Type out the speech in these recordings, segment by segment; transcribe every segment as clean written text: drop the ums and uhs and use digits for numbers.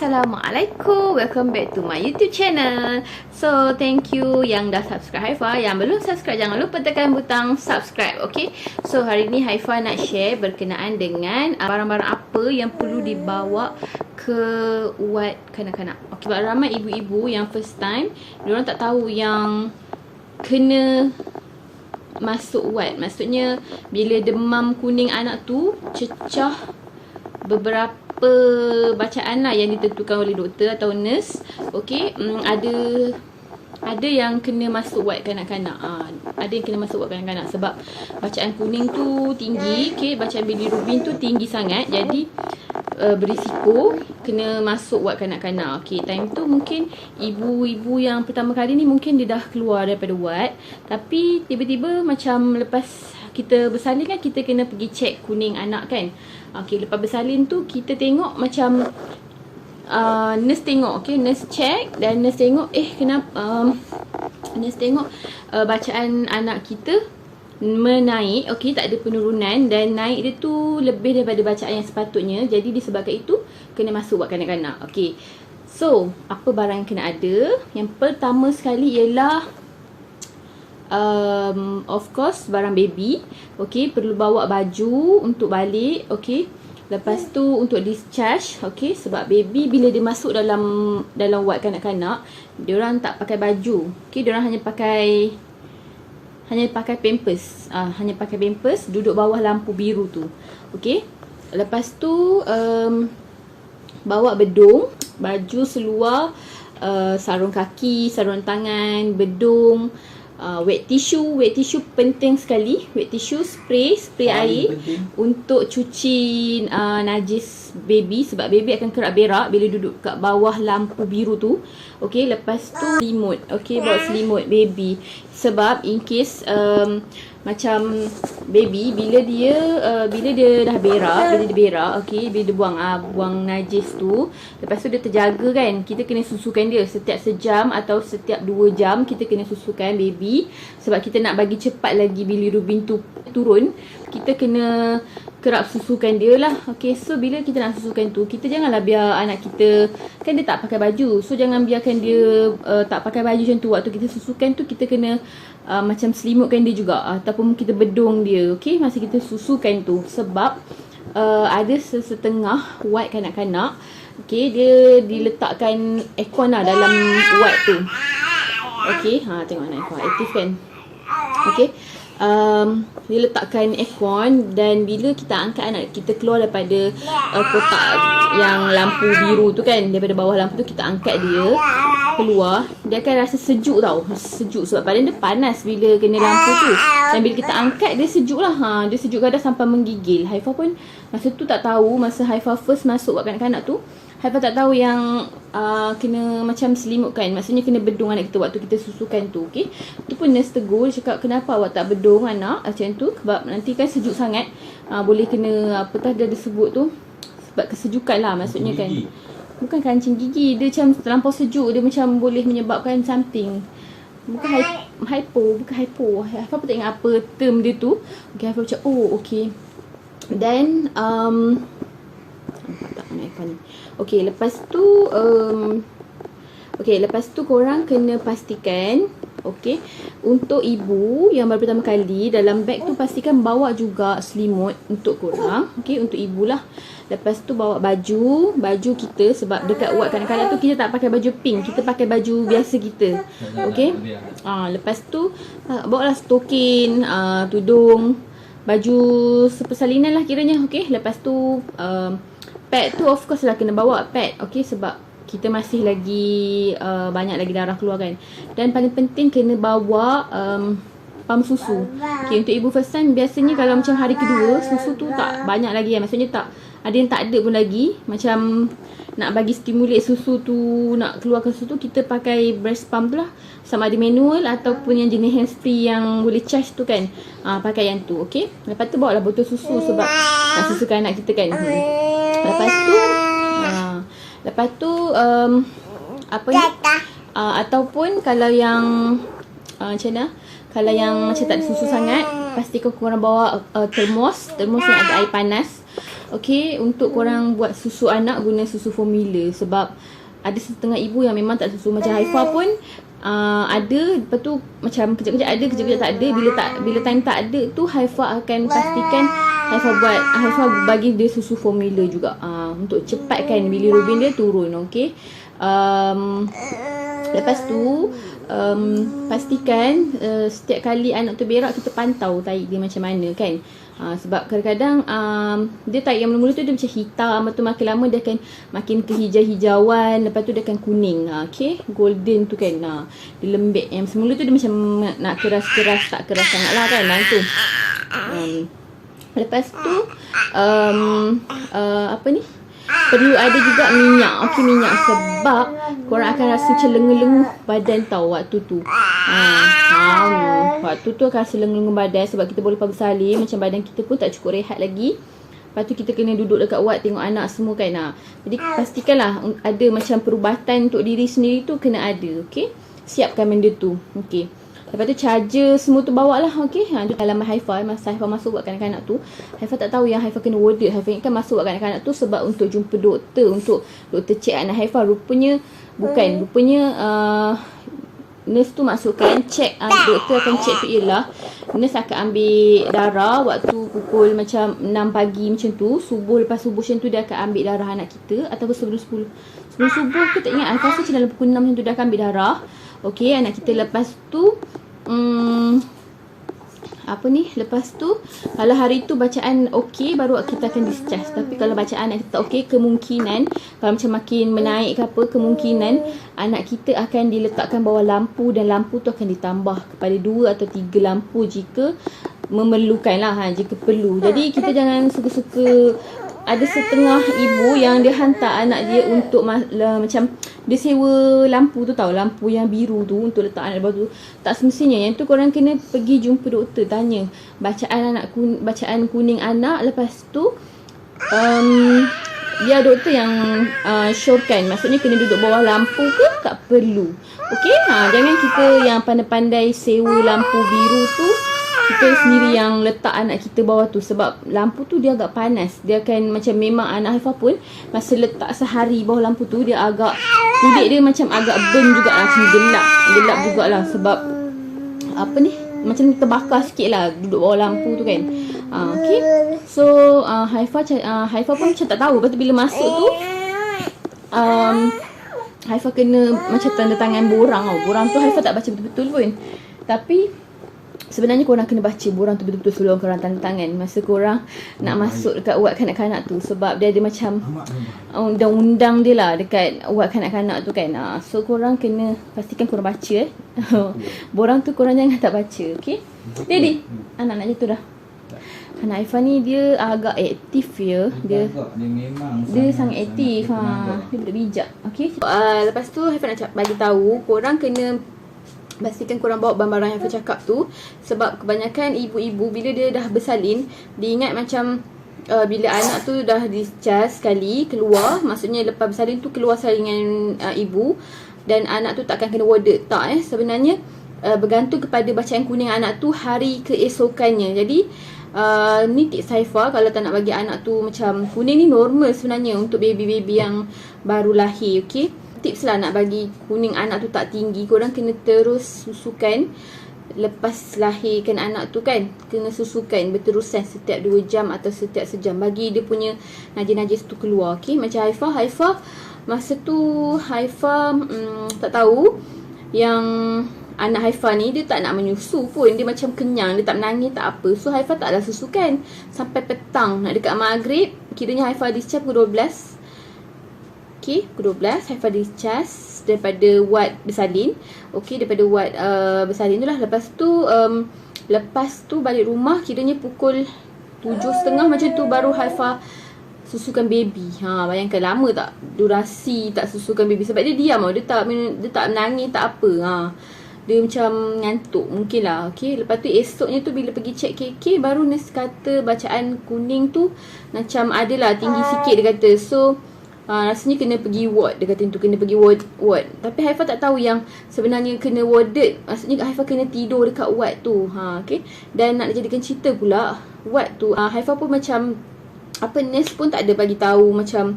Assalamualaikum, welcome back to my YouTube channel. So thank you yang dah subscribe Haifa. Yang belum subscribe, jangan lupa tekan butang subscribe. Okay, so hari ni Haifa nak share berkenaan dengan barang-barang apa yang perlu dibawa ke wad kanak-kanak. Okay, sebab ramai ibu-ibu yang first time, diorang tak tahu yang kena masuk wad. Maksudnya bila demam kuning anak tu cecah beberapa bacaan lah yang ditentukan oleh doktor atau nurse. Okey, ada yang kena masuk wad kanak-kanak. Ada yang kena masuk wad kanak-kanak sebab bacaan kuning tu tinggi. Okey, bacaan bilirubin tu tinggi sangat. Jadi berisiko kena masuk wad kanak-kanak. Okey, time tu mungkin ibu-ibu yang pertama kali ni mungkin dia dah keluar daripada wad, tapi tiba-tiba macam lepas kita bersalin kan, kita kena pergi check kuning anak kan. Okey, lepas bersalin tu kita tengok macam nurse tengok, okey, nurse check dan nurse tengok kenapa nurse tengok bacaan anak kita menaik, okey, tak ada penurunan dan naik dia tu lebih daripada bacaan yang sepatutnya. Jadi disebabkan itu kena masuk wad kanak-kanak. Okey. So, apa barang yang kena ada? Yang pertama sekali ialah of course barang baby. Okey, perlu bawa baju untuk balik. Okey, lepas tu untuk discharge. Okey, sebab baby bila dia masuk dalam wad kanak-kanak, diorang tak pakai baju. Okey, diorang hanya pakai pampers. Hanya pakai pampers, duduk bawah lampu biru tu. Okey, lepas tu bawa bedung, baju seluar, sarung kaki, sarung tangan, bedung, wet tissue penting sekali. Wet tissue, spray air untuk cuci najis baby, sebab baby akan kerap berak bila duduk kat bawah lampu biru tu. Okey, lepas tu selimut. Okey, bawa selimut baby sebab in case macam baby bila dia dah berak, okey, bila dia buang najis tu, lepas tu dia terjaga kan, kita kena susukan dia setiap sejam atau setiap 2 jam. Kita kena susukan baby sebab kita nak bagi cepat lagi bilirubin tu turun. Kita kena kerap susukan dia lah. Okey, so bila kita nak susukan tu, kita janganlah biar anak kita, kan dia tak pakai baju, so jangan biarkan dia tak pakai baju macam tu. Waktu kita susukan tu, kita kena macam selimutkan dia juga, ataupun kita bedung dia. Okey, masa kita susukan tu, sebab ada setengah wad kanak-kanak, okey, dia diletakkan aircon lah dalam wad tu. Okey, tengok anak aircon aktif kan. Okey, dia letakkan aircon, dan bila kita angkat anak kita keluar daripada kotak yang lampu biru tu kan, daripada bawah lampu tu, kita angkat dia keluar, dia akan rasa sejuk tau. Sejuk sebab badan dia panas bila kena lampu tu, dan bila kita angkat dia sejuk lah. Dia sejuk kadang sampai menggigil. Haifa pun masa tu tak tahu, masa Haifa first masuk wad kanak-kanak tu, Haifa tak tahu yang kena macam selimutkan. Maksudnya kena bedung anak kita waktu kita susukan tu. Okey, tu pun nurse tegur, cakap kenapa awak tak bedung anak macam tu, sebab nanti kan sejuk sangat, boleh kena apa tah dia sebut tu, sebab kesejukan lah maksudnya kan. Bukan kancing gigi, dia macam terlampau sejuk, dia macam boleh menyebabkan something. Bukan hypo. Haifa pun tak ingat apa term dia tu. Okey, Haifa macam okey. Dan tak nak iPhone ni. Okey, lepas tu korang kena pastikan, okey, untuk ibu yang baru pertama kali, dalam beg tu pastikan bawa juga selimut untuk korang. Okey, untuk ibu lah. Lepas tu bawa baju kita, sebab dekat wad kanak-kanak tu kita tak pakai baju pink, kita pakai baju biasa kita. Okey. Lepas tu bawa lah stokin, tudung, baju persalinan lah kiranya. Okey, lepas tu pad tu of course lah kena bawa pad. Okey, sebab kita masih lagi banyak lagi darah keluar kan. Dan paling penting kena bawa pam susu. Okey, untuk ibu first time biasanya kalau macam hari kedua, susu tu tak banyak lagi kan. Maksudnya tak ada yang tak ada pun lagi. Macam nak bagi stimulate susu tu, nak keluarkan susu tu, kita pakai breast pump tu lah. Sama ada manual ataupun yang jenis hands free yang boleh charge tu kan. Pakai yang tu. Okey, lepas tu bawa lah botol susu sebab nak susukan anak kita kan. Lepas tu apa ni, ataupun kalau yang macam mana, kalau yang macam tak ada susu sangat, pastikan korang bawa termos yang ada air panas. Okay, untuk korang buat susu anak guna susu formula. Sebab ada setengah ibu yang memang tak susu. Macam Haifa pun ada, lepas tu macam kejap-kejap ada, kejap-kejap tak ada. Bila time tak ada tu, Haifa akan pastikan Haifa bagi dia susu formula juga, untuk cepatkan bilirubin dia turun. Okay, lepas tu pastikan setiap kali anak tu berak, kita pantau tahi dia macam mana kan. Sebab kadang-kadang dia tahi yang mula-mula tu dia macam hitam, lepas tu makin lama dia akan makin kehijau-hijauan, lepas tu dia akan kuning. Okay, golden tu kan, dia lembek. Yang semula tu dia macam nak keras-keras, tak keras sangat lah kan, tu. Lepas tu apa ni, perlu ada juga minyak. Okay, minyak, sebab korang akan rasa macam lenguh-lenguh badan tau waktu tu. Waktu tu akan rasa lenguh-lenguh badan sebab kita boleh bersalin, macam badan kita pun tak cukup rehat lagi. Lepas tu kita kena duduk dekat wad tengok anak semua kan. Jadi pastikanlah ada macam perubatan untuk diri sendiri tu kena ada. Okay, siapkan benda tu. Okay, lepas tu charger semua tu bawa lah. Okay, tu dalam Haifa, masa Haifa masuk buat kanak-kanak tu, Haifa tak tahu yang Haifa kena warded. Haifa ingatkan masuk buat kanak-kanak tu sebab untuk jumpa doktor, untuk doktor check anak Haifa. Rupanya bukan, rupanya nurse tu masukkan check, doktor akan check tu ialah nurse akan ambil darah waktu pukul macam 6 pagi macam tu, subuh, lepas subuh macam tu dia akan ambil darah anak kita, ataupun sebelum 10 sebelum subuh aku tak ingat, Haifa rasa macam dalam pukul 6 macam tu dia akan ambil darah. Okay, anak kita. Lepas tu apa ni, lepas tu kalau hari tu bacaan okey, baru kita akan discharge. Tapi kalau bacaan anak kita tak okey, kemungkinan kalau macam makin menaik ke apa, kemungkinan anak kita akan diletakkan bawah lampu, dan lampu tu akan ditambah kepada 2 atau 3 lampu jika memerlukan lah, jika perlu. Jadi kita jangan suka-suka. Ada setengah ibu yang dia hantar anak dia untuk macam dia sewa lampu tu tau, lampu yang biru tu untuk letak anak bawah tu. Tak semestinya. Yang tu korang kena pergi jumpa doktor, tanya bacaan kuning anak. Lepas tu biar doktor yang syorkan, maksudnya kena duduk bawah lampu ke tak perlu. Okay, jangan kita yang pandai-pandai sewa lampu biru tu, kita sendiri yang letak anak kita bawah tu. Sebab lampu tu dia agak panas. Dia akan macam, memang anak Haifa pun masa letak sehari bawah lampu tu, dia agak, kulit dia macam agak burn jugalah, macam gelap jugalah. Sebab apa ni, macam terbakar sikit lah duduk bawah lampu tu kan. Okay, so Haifa pun macam tak tahu. Lepas tu bila masuk tu Haifa kena macam tanda tangan borang tau. Borang tu Haifa tak baca betul-betul pun. Tapi sebenarnya korang kena baca borang tu betul-betul sebelum korang tanda tangan masa korang nak masuk dekat wad kanak-kanak tu. Sebab dia ada macam undang-undang dia lah dekat wad kanak-kanak tu kan. So korang kena pastikan korang baca borang tu, korang jangan tak baca. Okay, Daddy, anak nak jatuh dah. Anak Haifa ni dia agak aktif ya. Dia sangat aktif. Dia budak bijak. Okay, lepas tu Haifa nak bagi tahu korang kena pastikan korang bawa barang-barang yang Haifa cakap tu. Sebab kebanyakan ibu-ibu bila dia dah bersalin, dia ingat macam bila anak tu dah discharge sekali keluar, maksudnya lepas bersalin tu keluar salingan ibu, dan anak tu takkan kena warded. Tak, sebenarnya bergantung kepada bacaan kuning anak tu hari keesokannya. Jadi ni tips Haifa kalau tak nak bagi anak tu macam kuning ni normal sebenarnya untuk baby-baby yang baru lahir. Okay, tips lah nak bagi kuning anak tu tak tinggi, korang kena terus susukan. Lepas lahirkan anak tu kan, kena susukan berterusan setiap 2 jam atau setiap sejam, bagi dia punya najis-najis tu keluar. Okay, macam Haifa masa tu Haifa tak tahu yang anak Haifa ni dia tak nak menyusu pun. Dia macam kenyang, dia tak menangis tak apa. So Haifa taklah susukan sampai petang, nak dekat maghrib. Kiranya Haifa discharge pukul 12. Okay, pukul 12 Haifa discharge daripada wad bersalin. Okay, daripada wad bersalin tu lah. Lepas tu balik rumah kiranya pukul 7.30 macam tu baru Haifa susukan baby. Bayangkan lama tak durasi tak susukan baby. Sebab dia diam tau, dia tak menangis tak apa. Dia macam ngantuk mungkin lah. Okay, lepas tu esoknya tu bila pergi check KK, baru nurse kata bacaan kuning tu macam adalah tinggi sikit dia kata. So rasanya kena pergi ward. Dia kata tu kena pergi ward. Tapi Haifa tak tahu yang sebenarnya kena warded, maksudnya Haifa kena tidur dekat ward tu. Okay, dan nak dijadikan cerita pula, ward tu Haifa pun macam apa, nurse pun tak ada bagi tahu macam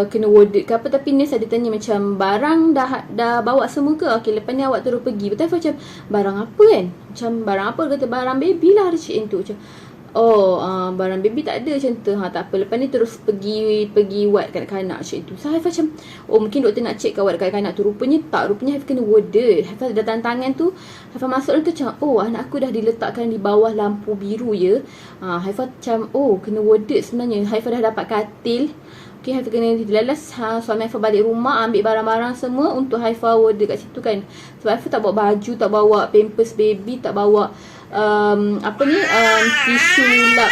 kena warded ke apa, tapi nurse ada tanya macam barang dah bawa semua ke? Okey, lepas ni awak terus pergi. Betul macam barang apa kan? Macam barang apa? Kata barang baby lah, ada cik tu. Macam barang baby tak ada macam tu. Tak apa. Lepas ni terus pergi ward kanak-kanak cik tu. So Haifah macam mungkin doktor nak check ward kanak-kanak tu. Rupanya tak. Rupanya Haifah kena warded. Haifah datang tangan tu, Haifah masuk tu macam anak aku dah diletakkan di bawah lampu biru ya. Haifah macam kena warded sebenarnya. Haifah dah dapat katil. Okay, Haifah kena dilalas. Suami Haifah balik rumah, ambil barang-barang semua untuk Haifah warded kat situ kan. Sebab Haifah tak bawa baju, tak bawa pampers baby, tak bawa tisu lap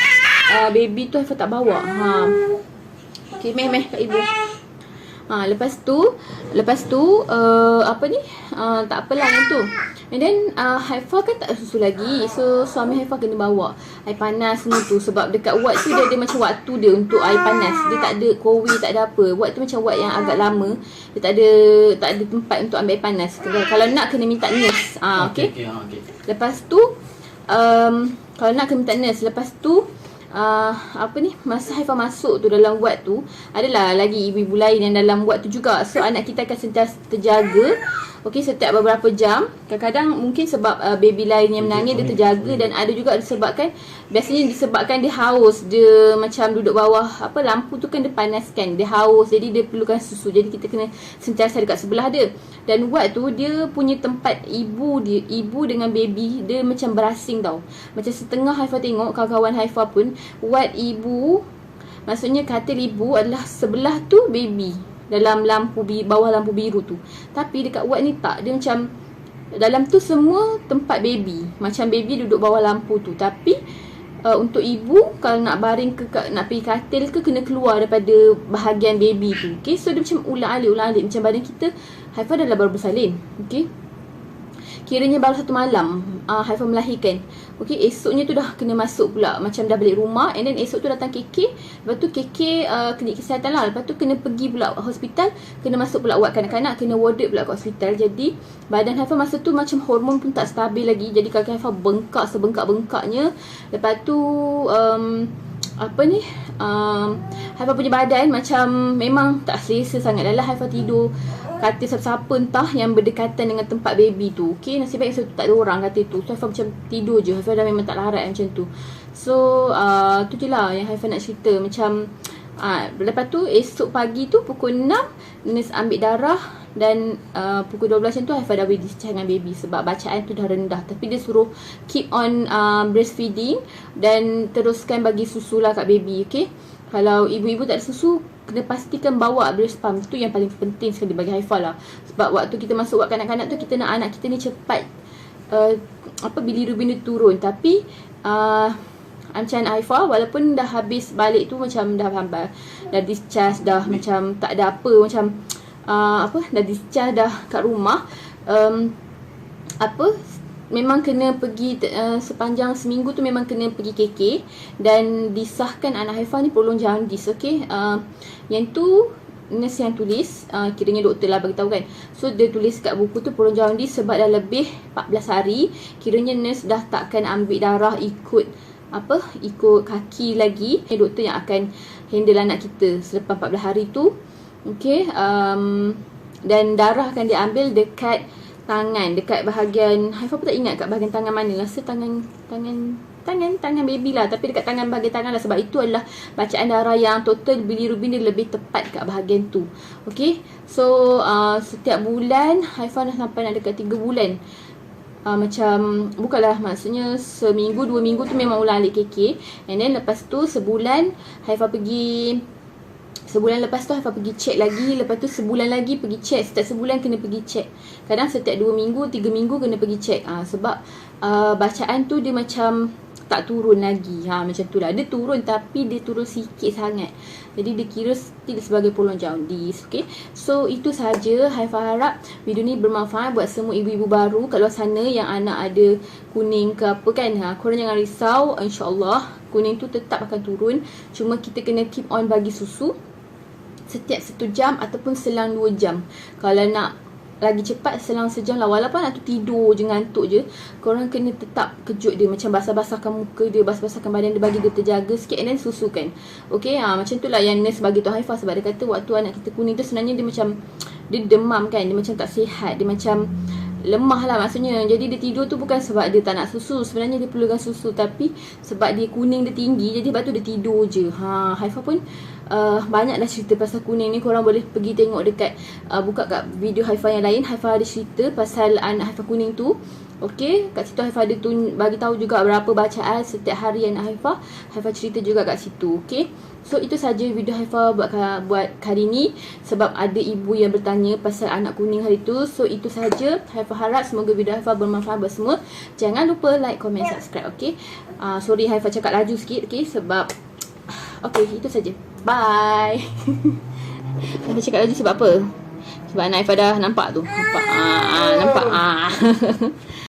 baby tu Haifah tak bawa. Okay, meh kat ibu. Lepas tu tak apalah yang tu. And then Haifah kan tak ada susu lagi. So suami Haifah kena bawa air panas semua tu. Sebab dekat ward tu dia ada macam waktu dia untuk air panas. Dia tak ada kowi, tak ada apa. Ward tu macam ward yang agak lama. Dia tak ada tempat untuk ambil air panas. Kalau nak kena minta nurse. Okay. Lepas tu kalau nak kena minta nurse. Lepas tu masa Haifah masuk tu dalam ward tu, adalah lagi ibu-ibu lain yang dalam ward tu juga. So anak kita akan sentiasa terjaga. Okey, setiap beberapa jam. Kadang-kadang mungkin sebab baby lain yang menangis dia terjaga, dan ada juga biasanya disebabkan dia haus. Dia macam duduk bawah lampu tu kan dia panaskan. Dia haus, jadi dia perlukan susu. Jadi kita kena sentiasa dekat sebelah dia. Dan ward tu dia punya tempat ibu dengan baby dia macam berasing tau. Macam setengah Haifah tengok kawan-kawan Haifah pun, ward ibu, maksudnya katil ibu adalah sebelah tu baby dalam bawah lampu biru tu. Tapi dekat ward ni tak. Dia macam dalam tu semua tempat baby. Macam baby duduk bawah lampu tu. Tapi untuk ibu kalau nak baring nak pergi katil ke, kena keluar daripada bahagian baby tu. Okay, so dia macam ulang-alik macam badan kita. Haifah dah baru bersalin. Okay, kiranya baru 1 malam Haifah melahirkan. Okay, esoknya tu dah kena masuk pula, macam dah balik rumah. And then esok tu datang KK. Lepas tu KK klinik kesihatan lah. Lepas tu kena pergi pula hospital, kena masuk pula ward kanak-kanak, kena warded pula kat hospital. Jadi badan Haifah masa tu macam hormon pun tak stabil lagi. Jadi kaki Haifah bengkak sebengkak-bengkaknya. Lepas tu Haifah punya badan macam memang tak selesa sangat. Dah lah Haifah tidur katil siapa-siapa entah yang berdekatan dengan tempat baby tu. Okay, nasib baik sebab tak ada orang katil tu. So Haifah macam tidur je. Haifah dah memang tak larat macam tu. So tu je lah yang Haifah nak cerita. Macam lepas tu esok pagi tu pukul 6 nurse ambil darah. Dan pukul 12 macam tu Haifah dah boleh discharge dengan baby. Sebab bacaan tu dah rendah. Tapi dia suruh keep on breastfeeding. Dan teruskan bagi susu lah kat baby. Okay, kalau ibu-ibu tak ada susu, kena pastikan bawa breast pump. Tu yang paling penting sekali bagi Haifah lah. Sebab waktu kita masuk ward kanak-kanak tu, kita nak anak kita ni cepat bilirubin dia turun. Tapi macam Haifah walaupun dah habis balik tu macam dah hambar, dah discharge, dah macam tak ada apa, macam dah discharge dah kat rumah. Memang kena pergi sepanjang seminggu tu memang kena pergi KK dan disahkan anak Haifah ni prolong jaundice. Okay, yang tu nurse yang tulis, kiranya doktor lah bagi tahu kan. So dia tulis kat buku tu prolong jaundice sebab dah lebih 14 hari. Kiranya nurse dah takkan ambil darah ikut kaki lagi. Doktor yang akan handle anak kita selepas 14 hari tu. Okay, dan darah akan diambil dekat tangan, dekat bahagian, Haifah pun tak ingat kat bahagian tangan mana. Rasa tangan baby lah, tapi dekat bahagian tangan lah. Sebab itu adalah bacaan darah yang total bilirubin dia lebih tepat kat bahagian tu. Okay, so setiap bulan Haifah dah sampai nak dekat 3 bulan. Macam bukanlah maksudnya seminggu 2 minggu tu memang ulang-alik KK. And then lepas tu sebulan Haifah pergi, sebulan lepas tu Haifah pergi check lagi. Lepas tu sebulan lagi pergi check. Setiap sebulan kena pergi check. Kadang setiap 2 minggu, 3 minggu kena pergi check. Sebab bacaan tu dia macam tak turun lagi. Macam tu lah. Dia turun tapi dia turun sikit sangat. Jadi dia kira still sebagai prolong jaundice. Okay, so itu sahaja. Haifah harap video ni bermanfaat buat semua ibu-ibu baru kat luar sana yang anak ada kuning ke apa kan. Korang jangan risau. InsyaAllah kuning tu tetap akan turun. Cuma kita kena keep on bagi susu setiap 1 jam ataupun selang 2 jam. Kalau nak lagi cepat selang sejam lah. Walaupun anak tu tidur je, ngantuk je, korang kena tetap kejut dia. Macam basah-basahkan muka dia, basah-basahkan badan dia, bagi dia terjaga sikit, and then susukan. Okay, macam tu lah yang nurse bagi Tuan Haifah. Sebab dia kata waktu anak kita kuning tu sebenarnya dia macam, dia demam kan, dia macam tak sihat, dia macam lemah lah maksudnya. Jadi dia tidur tu bukan sebab dia tak nak susu, sebenarnya dia perlukan susu, tapi sebab dia kuning dia tinggi, jadi sebab tu dia tidur je. Haifah pun banyak dah cerita pasal kuning ni. Korang boleh pergi tengok dekat buka kat video Haifah yang lain. Haifah ada cerita pasal anak Haifah kuning tu. Okay, kat situ Haifah ada tu bagi tahu juga berapa bacaan setiap hari anak Haifah. Haifah cerita juga kat situ. Okay, so itu saja video Haifah buat kali ni, sebab ada ibu yang bertanya pasal anak kuning hari tu. So itu saja. Haifah harap semoga video Haifah bermanfaat buat semua. Jangan lupa like, komen, subscribe. Okay, sorry Haifah cakap laju sikit. Okay, sebab okay, itu saja. Bye. Haifah cakap laju sebab apa? Sebab anak Haifah dah nampak tu. Nampak? Nampak?